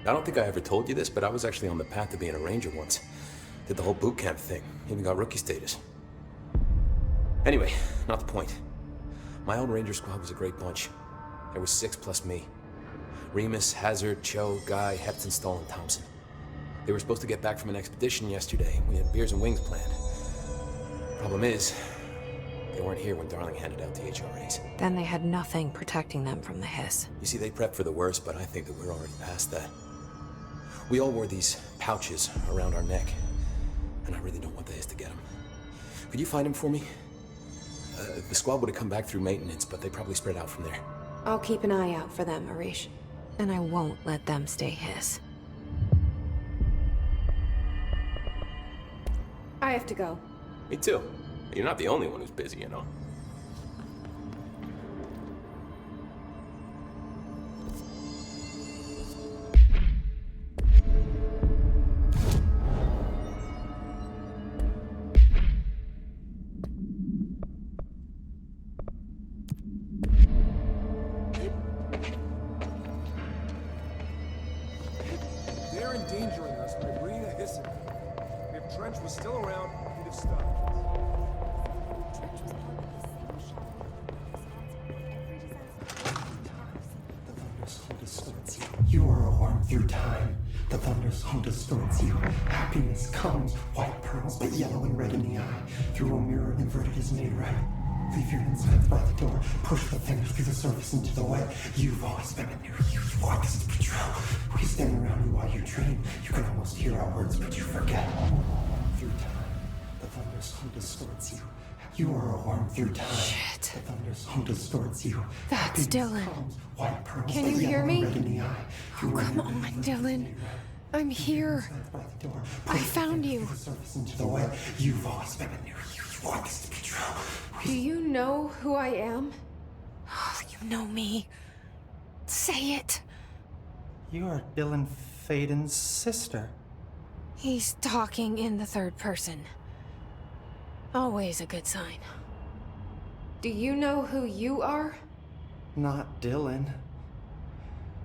I don't think I ever told you this, but I was actually on the path to being a ranger once. Did the whole boot camp thing. Even got rookie status. Anyway, not the point. My old ranger squad was a great bunch. There was 6 plus me. Remus, Hazard, Cho, Guy, Hepton, Stoll, and Thompson. They were supposed to get back from an expedition yesterday. We had beers and wings planned. Problem is, they weren't here when Darling handed out the HRAs. Then they had nothing protecting them from the hiss. You see, they prepped for the worst, but I think that we're already past that. We all wore these pouches around our neck, and I really don't want the hiss to get them. Could you find them for me? The squad would have come back through maintenance, but they probably spread out from there. I'll keep an eye out for them, Arish. And I won't let them stay hiss. I have to go. Me too. You're not the only one who's busy, you know. They're endangering us by bringing a hiss in. If Trench was still around, he'd have stopped. You are a worm through time. The thunderstorm distorts you. Happiness comes, white pearls, but yellow and red in the eye. Through a mirror inverted is made right. Leave your insides by the door. Push the fingers through the surface into the wet. You've always been a new you. You want this to be true. We stand around you while you dream. You can almost hear our words, but you forget. Through time, the thunderstorm distorts you. You are a worm through time. Shit. The thunderstorm distorts you. That's Happiness Dylan. comes, white pearls, Can but you hear yellow and me? red in the eye. Oh, Through a come mirror on, inverted is Dylan. made right. I'm here. I found you. You've always been a new you. You want this to be true. Do you know who I am? You know me. Say it. You are Dylan Faden's sister. He's talking in the third person. Always a good sign. Do you know who you are? Not Dylan.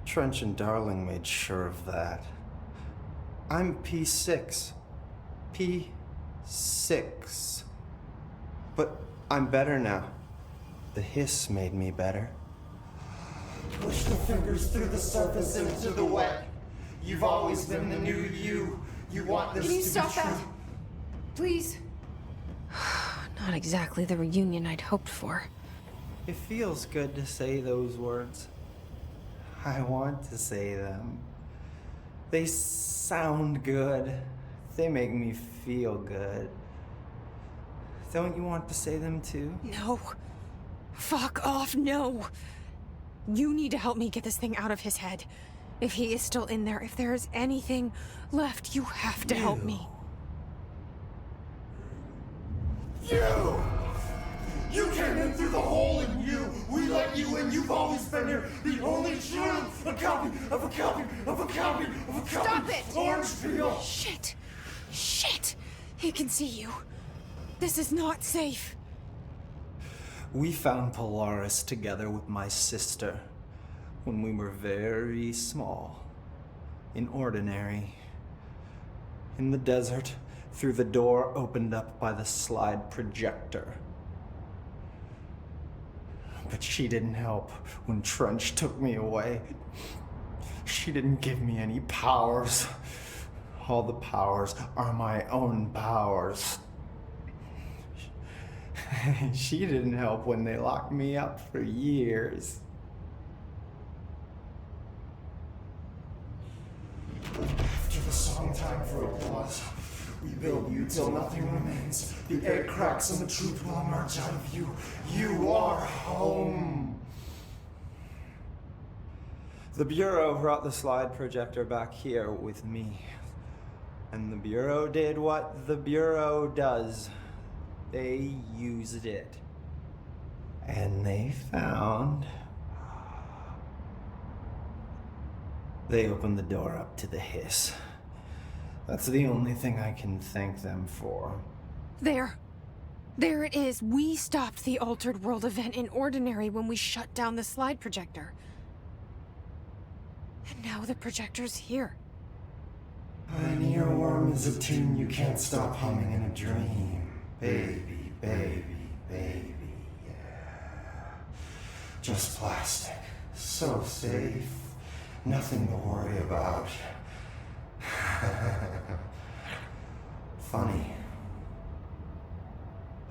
Trench and Darling made sure of that. I'm P6. P6. But I'm better now. The hiss made me better. Push the fingers through the surface into the wet. You've always been the new you. You want this Can you to stop be true. that? Please. Not exactly the reunion I'd hoped for. It feels good to say those words. I want to say them. They sound good. They make me feel good. Don't you want to say them too? No. Fuck off, no. You need to help me get this thing out of his head. If he is still in there, if there is anything left, you have to help me. You! You came in through the hole in you. We let you in. You've always been here. The only true. A copy of a copy of a copy of a copy. Stop it! Orange peel. Shit. Shit. He can see you. This is not safe. We found Polaris together with my sister when we were very small, in Ordinary, in the desert, through the door opened up by the slide projector. But she didn't help when Trench took me away. She didn't give me any powers. All the powers are my own powers. She didn't help when they locked me up for years. After the song time for applause, we build you till nothing remains. The egg cracks and the truth will emerge out of you. You are home. The Bureau brought the slide projector back here with me. And the Bureau did what the Bureau does. They used it. And they found... They opened the door up to the hiss. That's the only thing I can thank them for. There. There it is. We stopped the Altered World event in Ordinary when we shut down the slide projector. And now the projector's here. An earworm is a tune you can't stop humming in a dream. Baby, baby, baby, yeah. Just plastic. So safe. Nothing to worry about. Funny.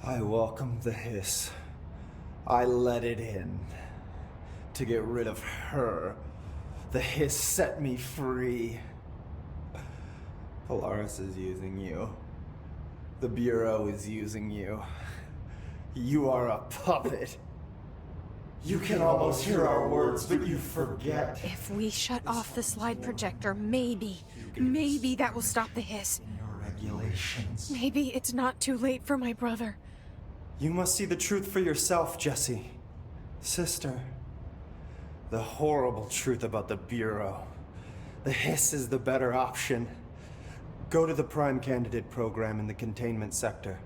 I welcomed the hiss. I let it in. To get rid of her. The hiss set me free. Polaris is using you. The Bureau is using you. You are a puppet. You can almost hear our words, but you forget. If we shut off the slide projector, maybe that will stop the hiss. Your regulations. Maybe it's not too late for my brother. You must see the truth for yourself, Jesse. Sister. The horrible truth about the Bureau. The hiss is the better option. Go to the Prime Candidate program in the containment sector.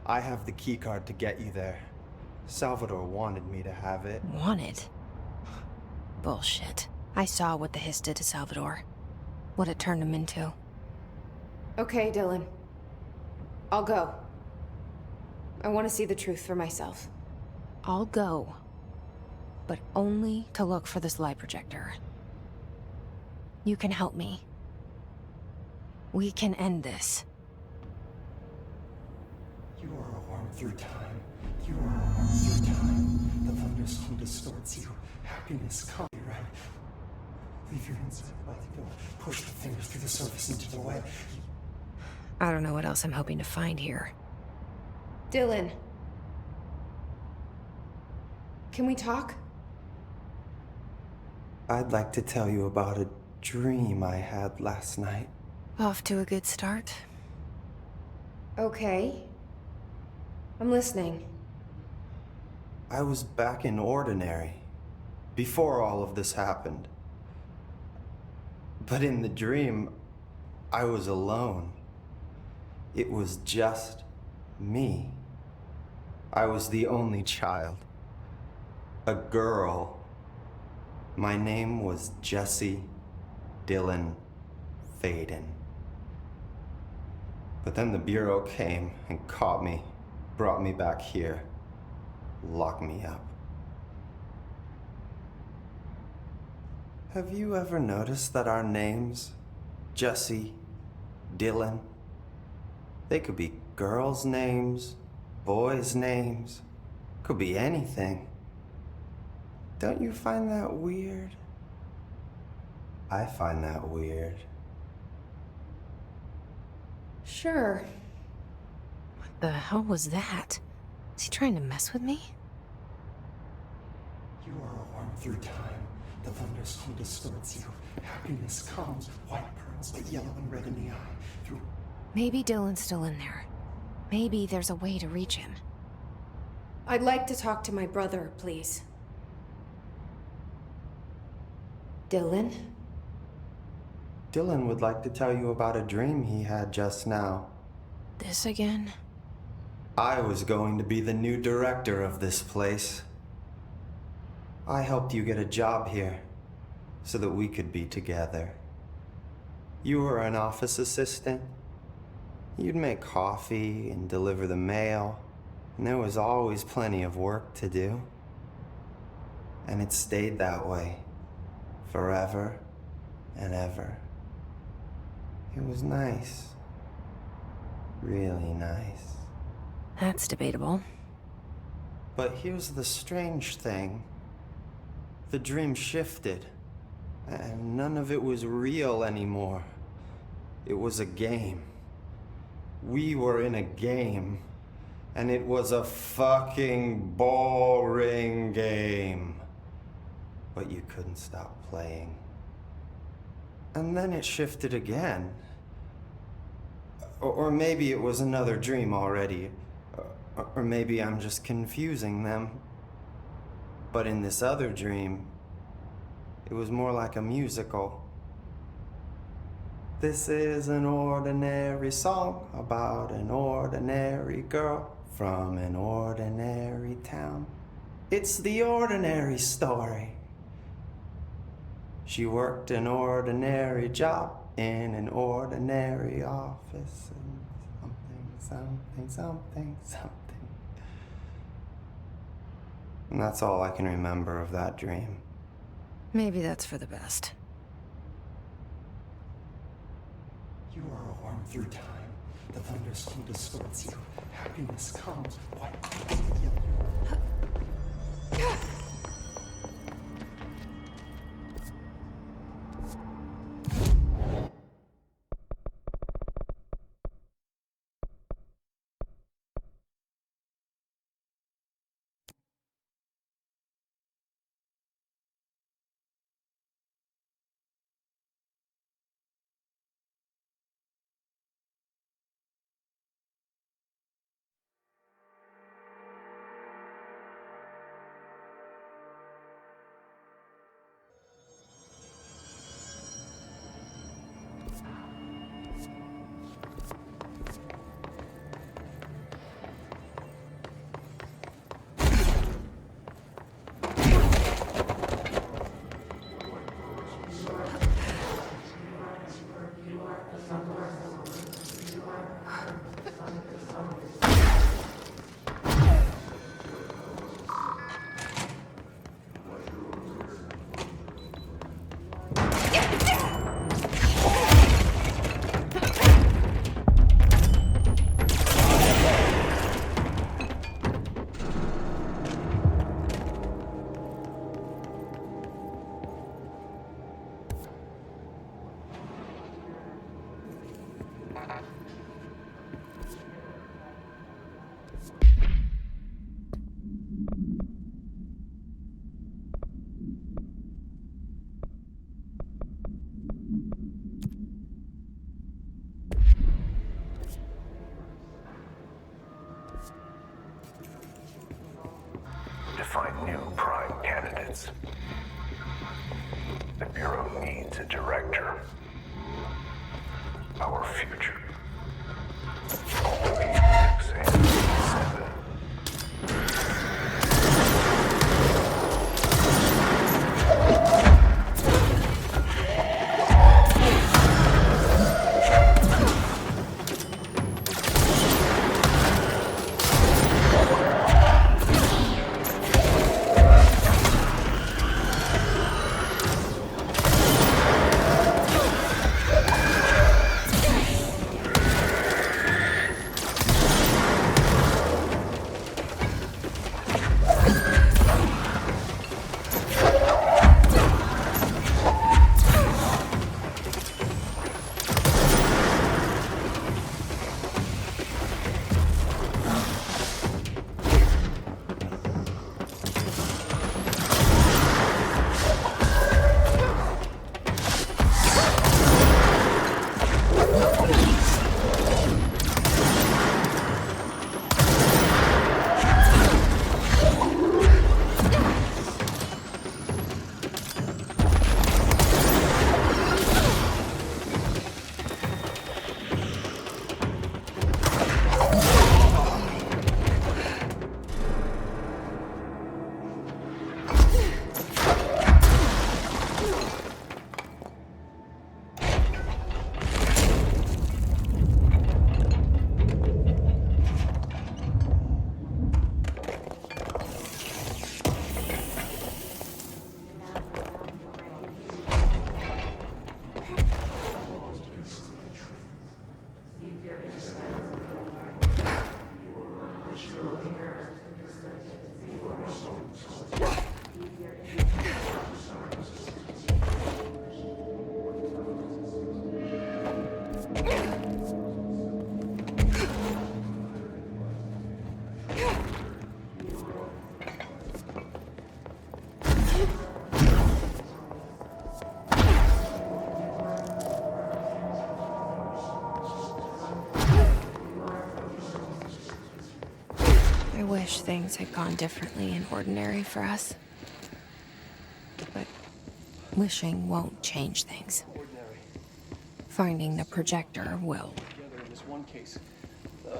I have the keycard to get you there. Salvador wanted me to have it. Wanted? Bullshit. I saw what the hiss did to Salvador. What it turned him into. Okay, Dylan. I'll go. I want to see the truth for myself. I'll go. But only to look for this light projector. You can help me. We can end this. You are a worm through time. You are a worm through time. The thunderstorm distorts you. Happiness comes, right? Leave your inside by the door. Push the fingers through the surface into the web. I don't know what else I'm hoping to find here. Dylan. Can we talk? I'd like to tell you about a dream I had last night. Off to a good start. Okay. I'm listening. I was back in Ordinary, before all of this happened. But in the dream, I was alone. It was just me. I was the only child. A girl. My name was Jesse Dylan Faden. But then the Bureau came and caught me, brought me back here, locked me up. Have you ever noticed that our names, Jesse, Dylan, they could be girls' names, boys' names, could be anything. Don't you find that weird? I find that weird. Sure. What the hell was that? Is he trying to mess with me? You are a worm through time. The thunderstorm distorts you. Happiness comes, white pearls, but yellow and red in the eye. Through Maybe Dylan's still in there. Maybe there's a way to reach him. I'd like to talk to my brother, please. Dylan? Dylan would like to tell you about a dream he had just now. This again? I was going to be the new director of this place. I helped you get a job here, so that we could be together. You were an office assistant. You'd make coffee and deliver the mail, and there was always plenty of work to do. And it stayed that way, forever and ever. It was nice. Really nice. That's debatable. But here's the strange thing. The dream shifted, and none of it was real anymore. It was a game. We were in a game, and it was a fucking boring game. But you couldn't stop playing. And then it shifted again. Or maybe it was another dream already. Or maybe I'm just confusing them. But in this other dream, it was more like a musical. This is an ordinary song about an ordinary girl from an ordinary town. It's the ordinary story. She worked an ordinary job in an ordinary office and something. And that's all I can remember of that dream. Maybe that's for the best. You are a worm through time. The thunderstorm distorts you. Happiness comes. White clouds but yellow. To find new prime candidates. The Bureau needs a director. Our future. Only 6 and 7. I wish things had gone differently in Ordinary for us. But wishing won't change things. Finding the projector will. Together in this one case.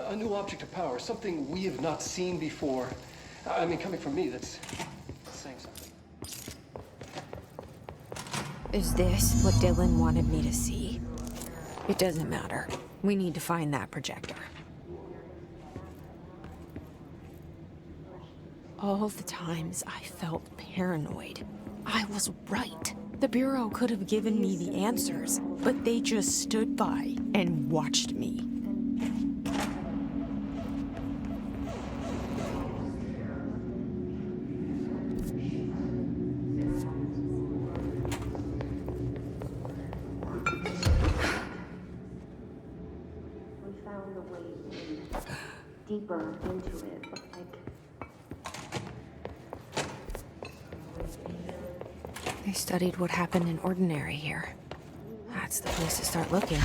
A new object of power, something we have not seen before. I mean, coming from me, that's saying something. Is this what Dylan wanted me to see? It doesn't matter. We need to find that projector. All the times I felt paranoid, I was right. The Bureau could have given me the answers, but they just stood by and watched me. We found a way deeper into it, but They studied what happened in Ordinary here. That's the place to start looking.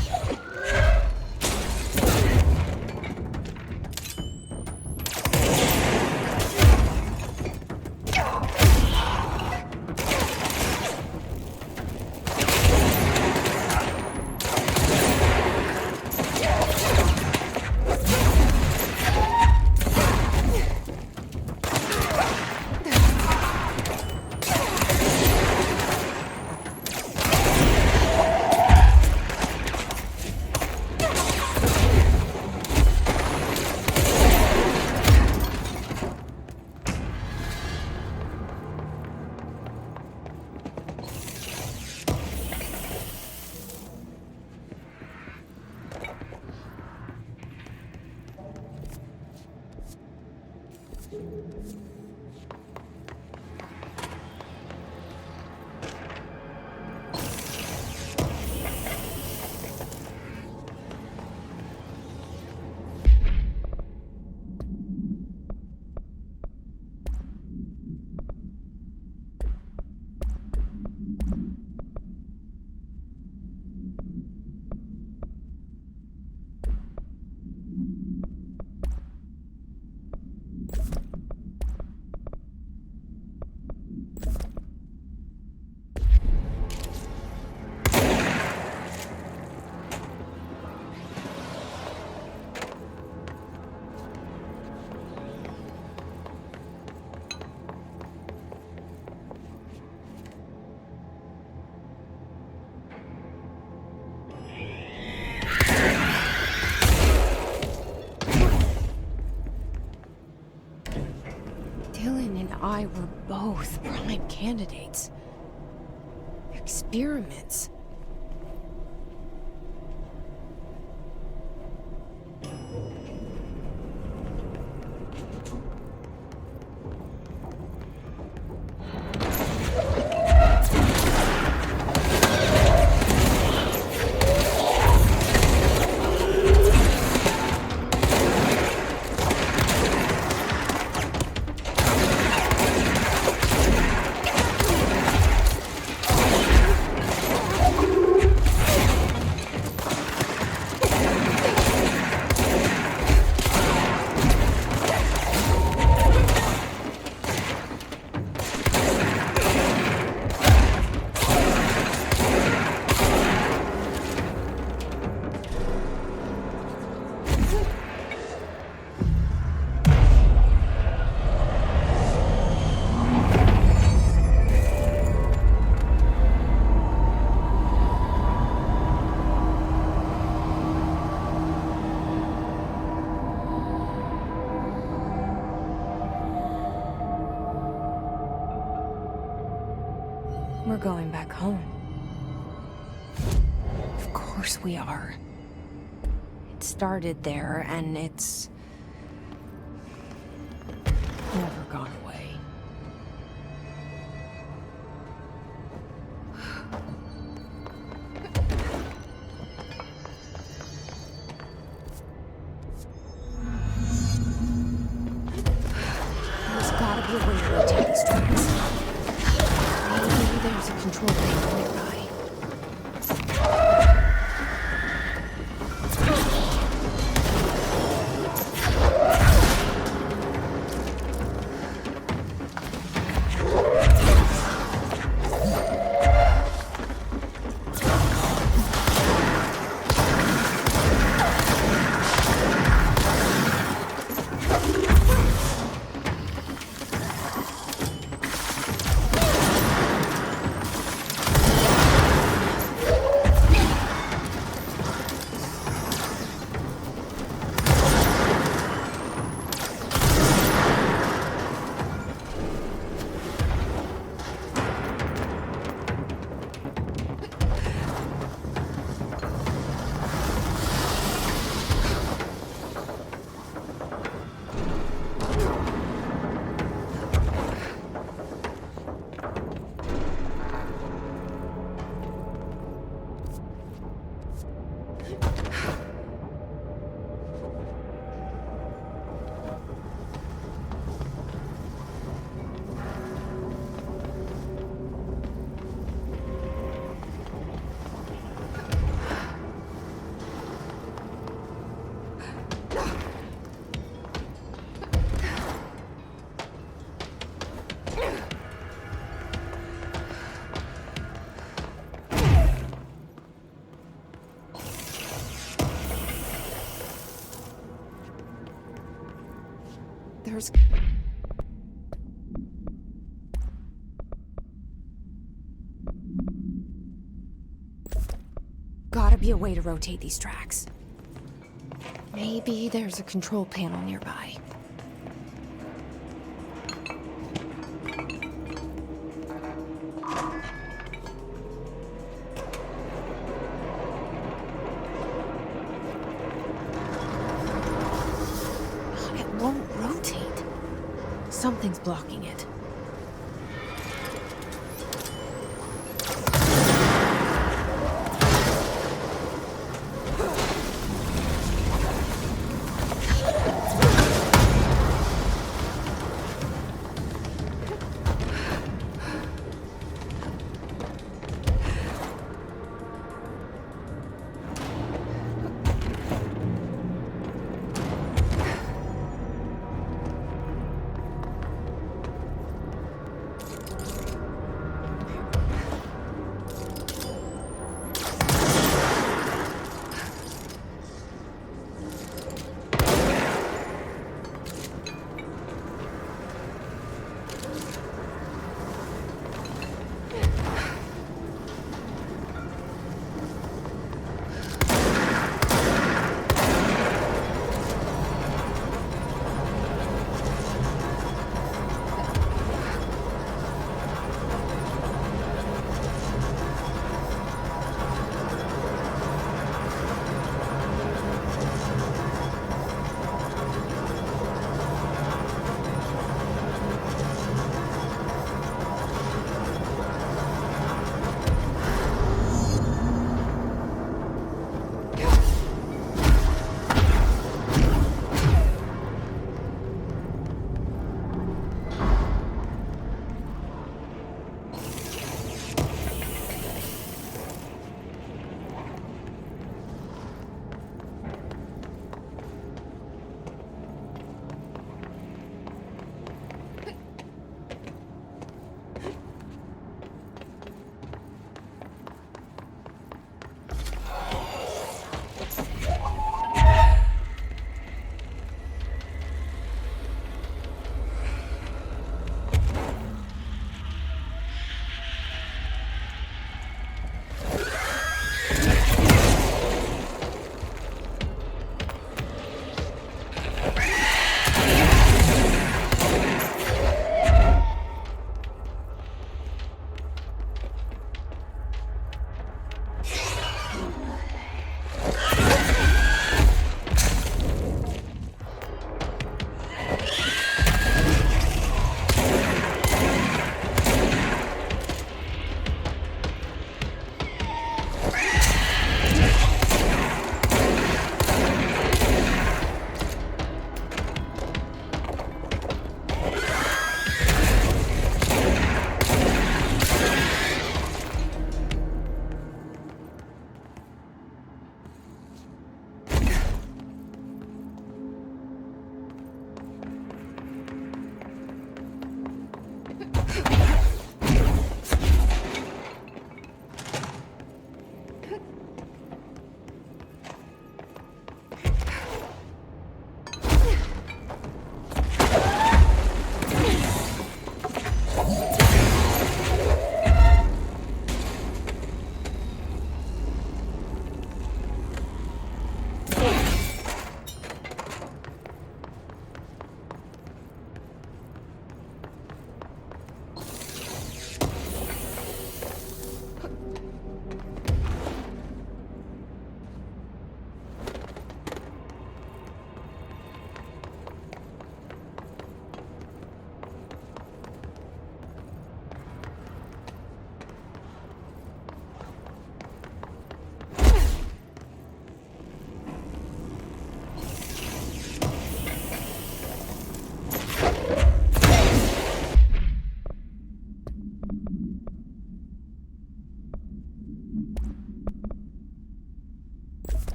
Dylan and I were both prime candidates. Experiments. We're going back home. Of course we are. It started there, and it's never gone away. There's gotta be a way to rotate these tracks. Maybe there's a control panel nearby. There's... gotta be a way to rotate these tracks. Maybe there's a control panel nearby. It won't rotate. Something's blocking it.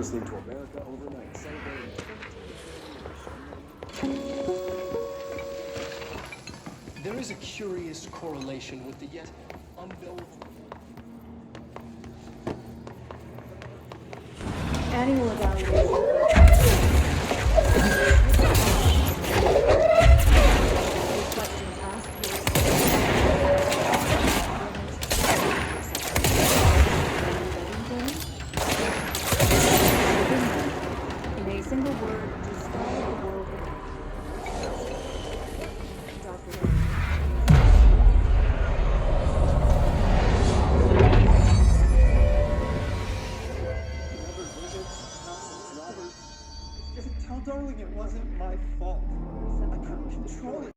listening to America Overnight, celebrating There is a curious correlation with the yet unknowable. Annual evaluation. Reflecting past years. In a single word, describe the world around you. Dr. Tell Darling it wasn't my fault. I couldn't control it.